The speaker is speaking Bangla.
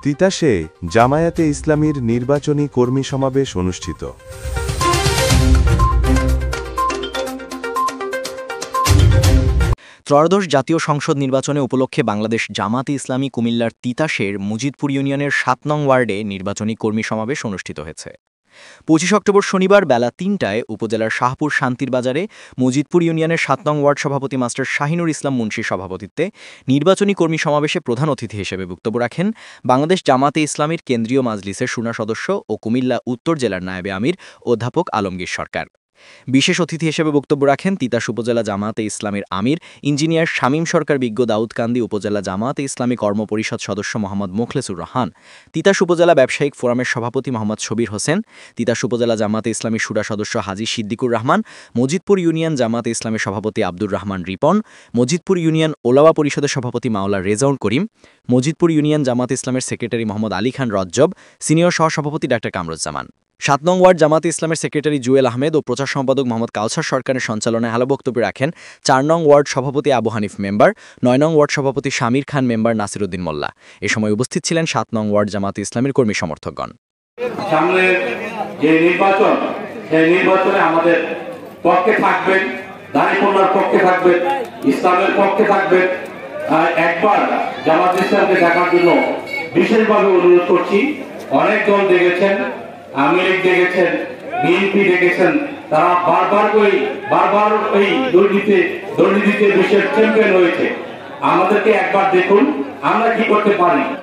তিতাসে জামায়াতে ইসলামীর নির্বাচনী কর্মী সমাবেশ অনুষ্ঠিত। ত্রয়োদশ জাতীয় সংসদ নির্বাচনে উপলক্ষে বাংলাদেশ জামাতে ইসলামী কুমিল্লার তিতাসের মুজিদপুর ইউনিয়নের ৭ নং ওয়ার্ডে নির্বাচনী কর্মী সমাবেশ অনুষ্ঠিত হয়েছে। ২৫ অক্টোবর শনিবার বেলা ৩টায় উপজেলার শাহপুর শান্তির বাজারে মুজিদপুর ইউনিয়নের ৭ নং ওয়ার্ড সভাপতি মাস্টার শাহিনুর ইসলাম মুন্সির সভাপতিত্বে নির্বাচনী কর্মী সমাবেশে প্রধান অতিথি হিসেবে বক্তব্য রাখেন বাংলাদেশ জামাতে ইসলামীর কেন্দ্রীয় মাজলিসের সুনা সদস্য ও কুমিল্লা উত্তর জেলার নায়েবে আমির অধ্যাপক আলমগীর সরকার। বিশেষ অতিথি হিসেবে বক্তব্য রাখেন তিতাস উপজেলা জামাতে ইসলামীর আমির ইঞ্জিনিয়ার শামীম সরকার বিজ্ঞ দাউদকান্দি উপজেলা জামাতে ইসলামী কর্মপরিষদ সদস্য মোহাম্মদ মোখলেসুর রহমান, তিতাস উপজেলা ব্যবসায়িক ফোরামের সভাপতি মোহাম্মদ শবীর হোসেন, তিতাস উপজেলা জামাতে ইসলামী শুরা সদস্য হাজী সিদ্দিকুর রহমান, মজিদপুর ইউনিয়ন জামাতে ইসলামের সভাপতি আব্দুর রহমান রিপন, মজিদপুর ইউনিয়ন ওলামা পরিষদের সভাপতি মাওলা রেজাউল করিম, মজিদপুর ইউনিয়ন জামাতে ইসলামের সেক্রেটারি মোহাম্মদ আলী খান রজ্জব, সিনিয়র সহসভাপতি ডাক্তার কামরুজ্জামান, ৭ নং ওয়ার্ড জামাতে ইসলামের সেক্রেটারি জুয়েল আহমেদ ও প্রচার সম্পাদক মোহাম্মদ কাউসার সরকারের সঞ্চালনায় আলো বক্তব্য রাখেন ৪ নং ওয়ার্ড সভাপতি আবু হানিফ মেম্বার, ৯ নং ওয়ার্ড সভাপতি শামির খান মেম্বার নাসিরউদ্দিন মোল্লা। এ সময় উপস্থিত ছিলেন ৭ নং ওয়ার্ড জামাতে ইসলামের কর্মী সমর্থকগণ। সামনে যে নির্বাচন, সেই নির্বাচনে আমাদের পক্ষে থাকবেন, দাঁড়িপাল্লার পক্ষে থাকবেন, ইসলামের পক্ষে থাকবেন। একবার জামাত ইসলামকে দেখার জন্য বিশেষভাবে অনুরোধ করছি। অনেক দল দেখেছেন, আওয়ামী লীগ দেখেছেন, বিএনপি দেখেছেন, তারা বারবার এই দুর্নীতিতে বিশ্বের চ্যাম্পিয়ন হয়েছে। আমাদেরকে একবার দেখুন আমরা কি করতে পারি।